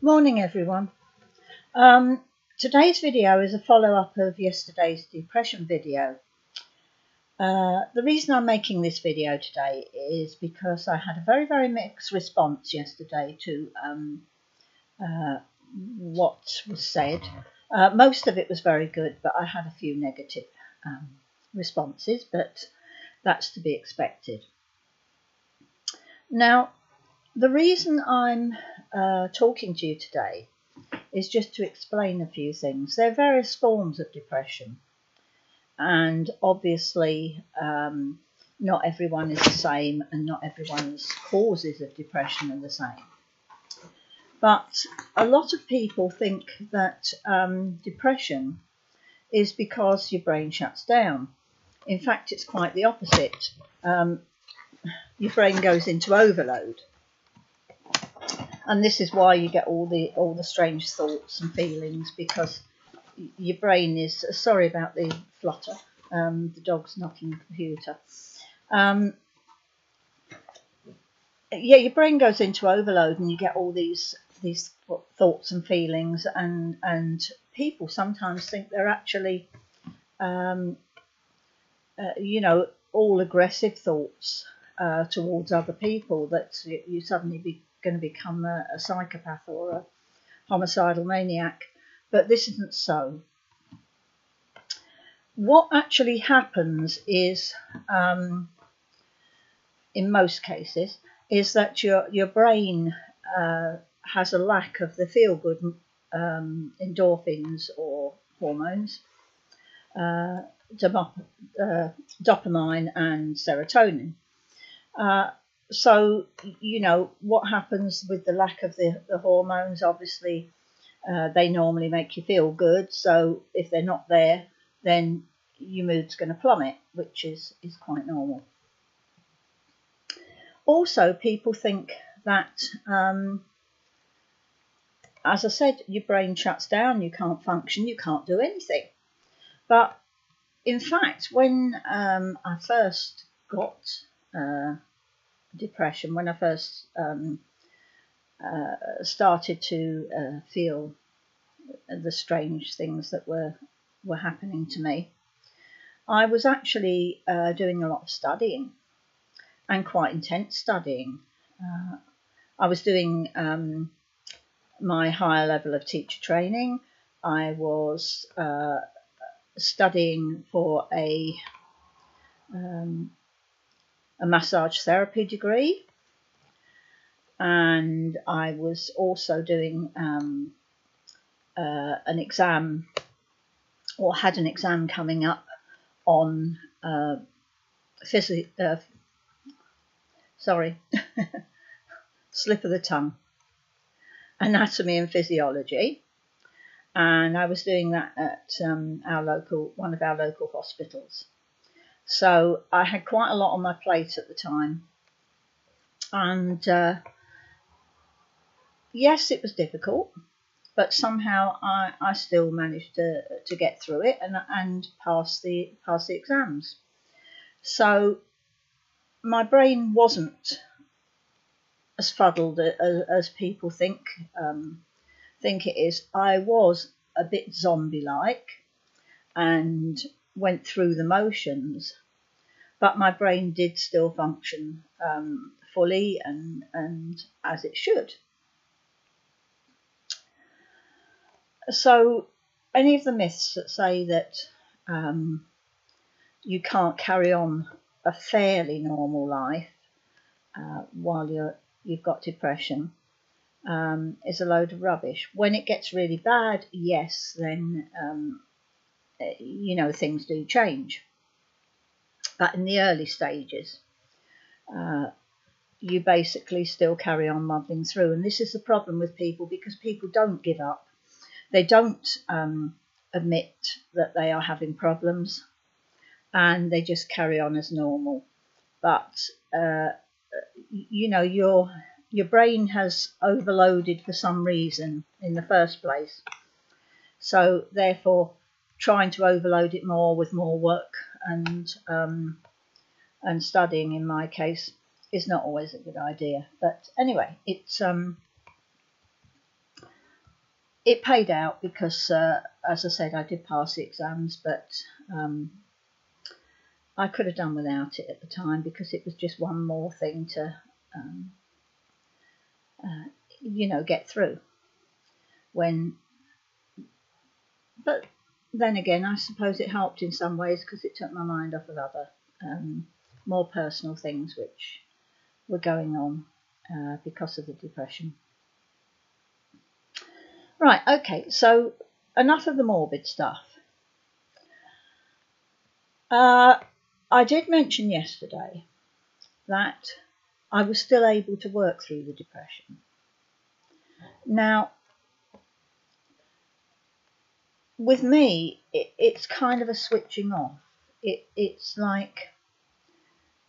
Morning everyone. Today's video is a follow-up of yesterday's depression video. The reason I'm making this video today is because I had a very mixed response yesterday to what was said. Most of it was very good, but I had a few negative responses, but that's to be expected. Now, the reason I'm talking to you today is just to explain a few things. There are various forms of depression, and obviously not everyone is the same, and not everyone's causes of depression are the same. But a lot of people think that depression is because your brain shuts down. In fact, it's quite the opposite. Your brain goes into overload. And this is why you get all the strange thoughts and feelings, because your brain is, sorry about the flutter, the dog's knocking the computer. Yeah, your brain goes into overload and you get all these thoughts and feelings, and people sometimes think they're actually, all aggressive thoughts towards other people, that you suddenly going to become a psychopath or a homicidal maniac, but this isn't so. What actually happens is, in most cases, is that your brain has a lack of the feel-good endorphins or hormones, dopamine and serotonin. So, what happens with the lack of the hormones, obviously, they normally make you feel good. So if they're not there, then your mood's going to plummet, which is quite normal. Also, people think that, as I said, your brain shuts down, you can't function, you can't do anything. But in fact, when I first got depression, when I first started to feel the strange things that were happening to me, I was actually doing a lot of studying, and quite intense studying. I was doing my higher level of teacher training. I was studying for a massage therapy degree, and I was also doing an exam, or had an exam coming up on slip of the tongue, anatomy and physiology, and I was doing that at one of our local hospitals. So I had quite a lot on my plate at the time, and yes, it was difficult, but somehow I still managed to get through it and pass the exams. So my brain wasn't as fuddled as people think it is. I was a bit zombie-like and went through the motions, but my brain did still function fully and as it should. So any of the myths that say that you can't carry on a fairly normal life while you've got depression is a load of rubbish. When it gets really bad, yes, then things do change. But in the early stages, you basically still carry on muddling through. And this is the problem with people, because people don't give up. They don't admit that they are having problems, and they just carry on as normal. But, your brain has overloaded for some reason in the first place. So therefore, trying to overload it more with more work and studying, in my case, is not always a good idea. But anyway, it's it paid out because, as I said, I did pass the exams, but I could have done without it at the time because it was just one more thing to, get through. But then again, I suppose it helped in some ways because it took my mind off of other, more personal things which were going on because of the depression. Right, okay, so enough of the morbid stuff. I did mention yesterday that I was still able to work through the depression. Now, with me, it's kind of a switching off. It's like,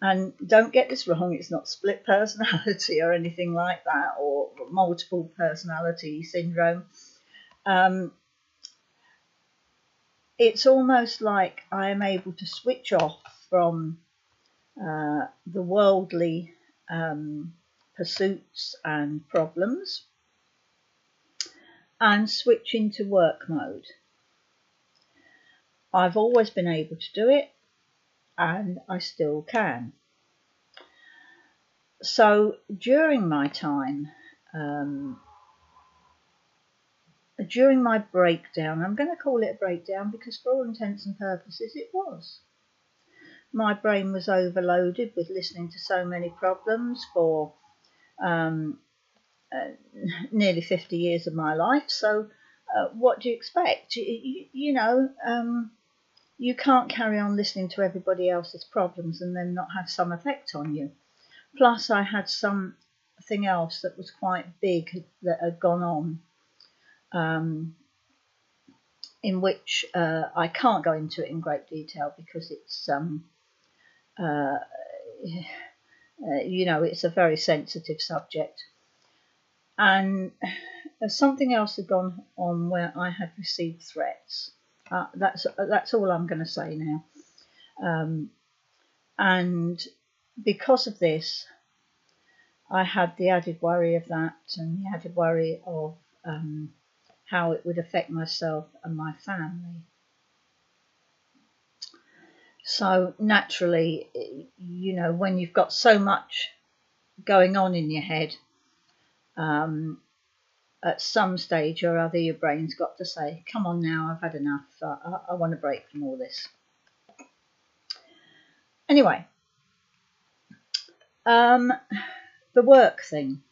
and don't get this wrong, it's not split personality or anything like that, or multiple personality syndrome. It's almost like I am able to switch off from the worldly pursuits and problems and switch into work mode. I've always been able to do it, and I still can. So during my time, during my breakdown, I'm going to call it a breakdown because for all intents and purposes it was. My brain was overloaded with listening to so many problems for nearly 50 years of my life. So what do you expect? You can't carry on listening to everybody else's problems and then not have some effect on you. Plus, I had something else that was quite big that had gone on, in which I can't go into it in great detail because it's, it's a very sensitive subject. And something else had gone on where I had received threats. That's all I'm going to say now. And because of this, I had the added worry of that and the added worry of how it would affect myself and my family. So naturally, when you've got so much going on in your head, at some stage or other, your brain's got to say, come on now, I've had enough. I want a break from all this. Anyway, the work thing.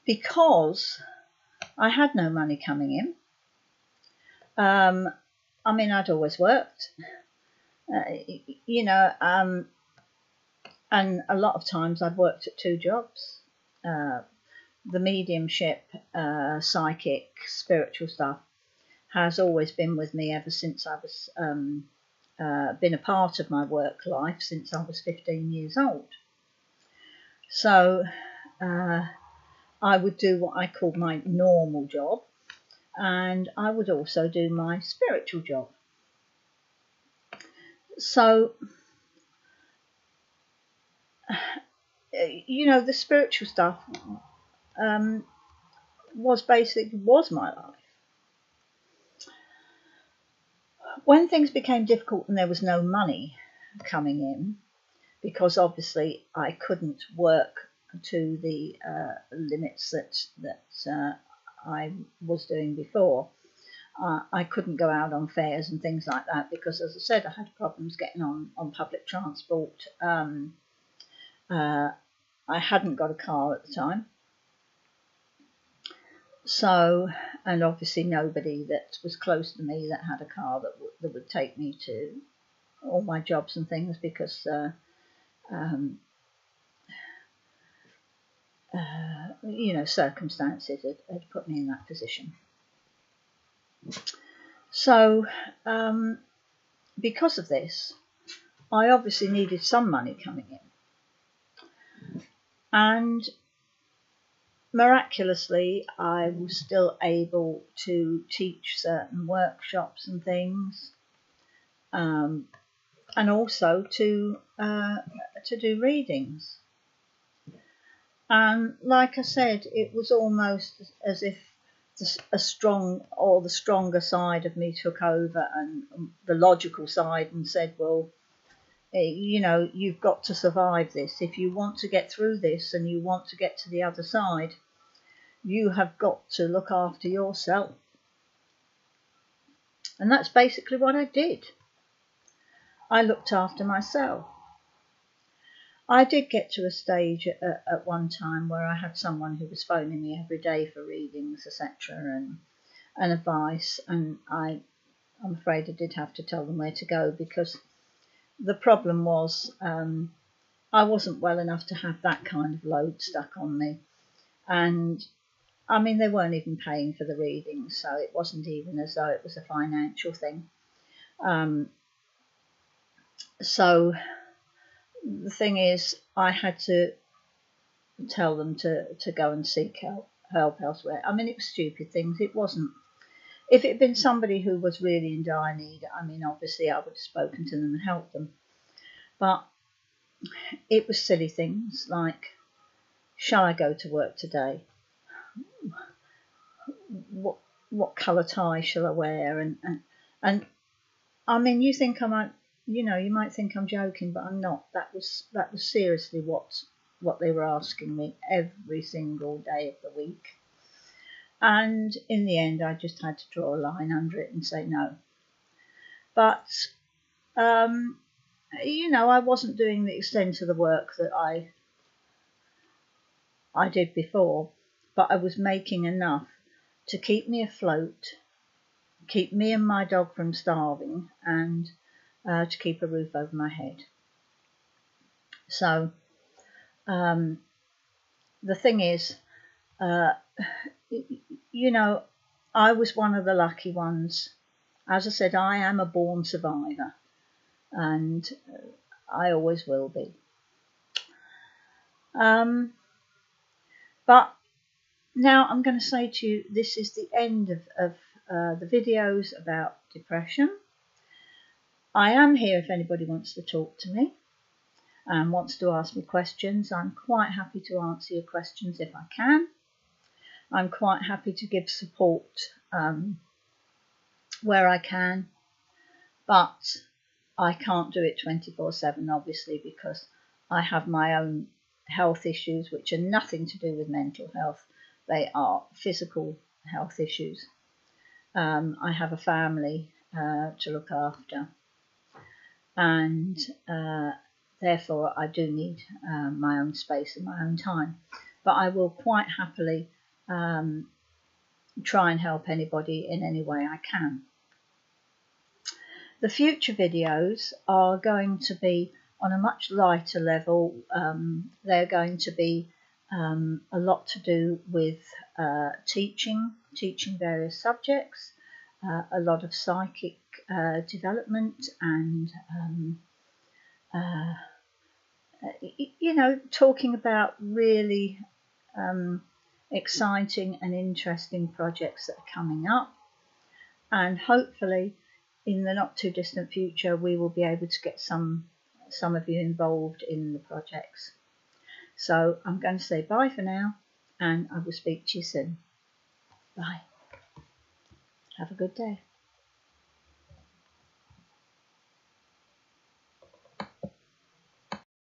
Because I had no money coming in. I'd always worked, and a lot of times I've worked at two jobs. The mediumship, psychic, spiritual stuff has always been with me ever since I was been a part of my work life since I was 15 years old. So I would do what I called my normal job, and I would also do my spiritual job. So, the spiritual stuff was my life. When things became difficult and there was no money coming in, because obviously I couldn't work to the limits that I was doing before, I couldn't go out on fairs and things like that because, as I said, I had problems getting on public transport. I hadn't got a car at the time. So, and obviously nobody that was close to me that had a car that would take me to all my jobs and things because circumstances had put me in that position. So, because of this, I obviously needed some money coming in. And miraculously, I was still able to teach certain workshops and things, and also to do readings. And like I said, it was almost as if the stronger side of me took over, and the logical side, and said, well, you know, you've got to survive this. If you want to get through this and you want to get to the other side, you have got to look after yourself. And that's basically what I did. I looked after myself. I did get to a stage at one time where I had someone who was phoning me every day for readings, etc., and advice, and I'm afraid I did have to tell them where to go, because the problem was I wasn't well enough to have that kind of load stuck on me. And I mean, they weren't even paying for the readings, so it wasn't even as though it was a financial thing. So the thing is, I had to tell them to go and seek help elsewhere. I mean, it was stupid things. It wasn't. If it had been somebody who was really in dire need, I mean, obviously I would have spoken to them and helped them. But it was silly things like, shall I go to work today? What colour tie shall I wear? And I mean, you think I might, you know, you might think I'm joking, but I'm not. That was seriously what they were asking me every single day of the week. And in the end, I just had to draw a line under it and say no. But you know, I wasn't doing the extent of the work that I did before, but I was making enough to keep me afloat, keep me and my dog from starving, and to keep a roof over my head. So the thing is, you know, I was one of the lucky ones. As I said, I am a born survivor, and I always will be. But now I'm going to say to you, this is the end of the videos about depression. I am here if anybody wants to talk to me and wants to ask me questions. I'm quite happy to answer your questions if I can. I'm quite happy to give support where I can, but I can't do it 24/7, obviously, because I have my own health issues, which are nothing to do with mental health. They are physical health issues. I have a family to look after, and therefore I do need my own space and my own time. But I will quite happily try and help anybody in any way I can. The future videos are going to be on a much lighter level. They're going to be a lot to do with teaching various subjects, a lot of psychic development, and you know, talking about really exciting and interesting projects that are coming up, and hopefully in the not too distant future we will be able to get some of you involved in the projects. So I'm going to say bye for now, and I will speak to you soon. Bye. Have a good day.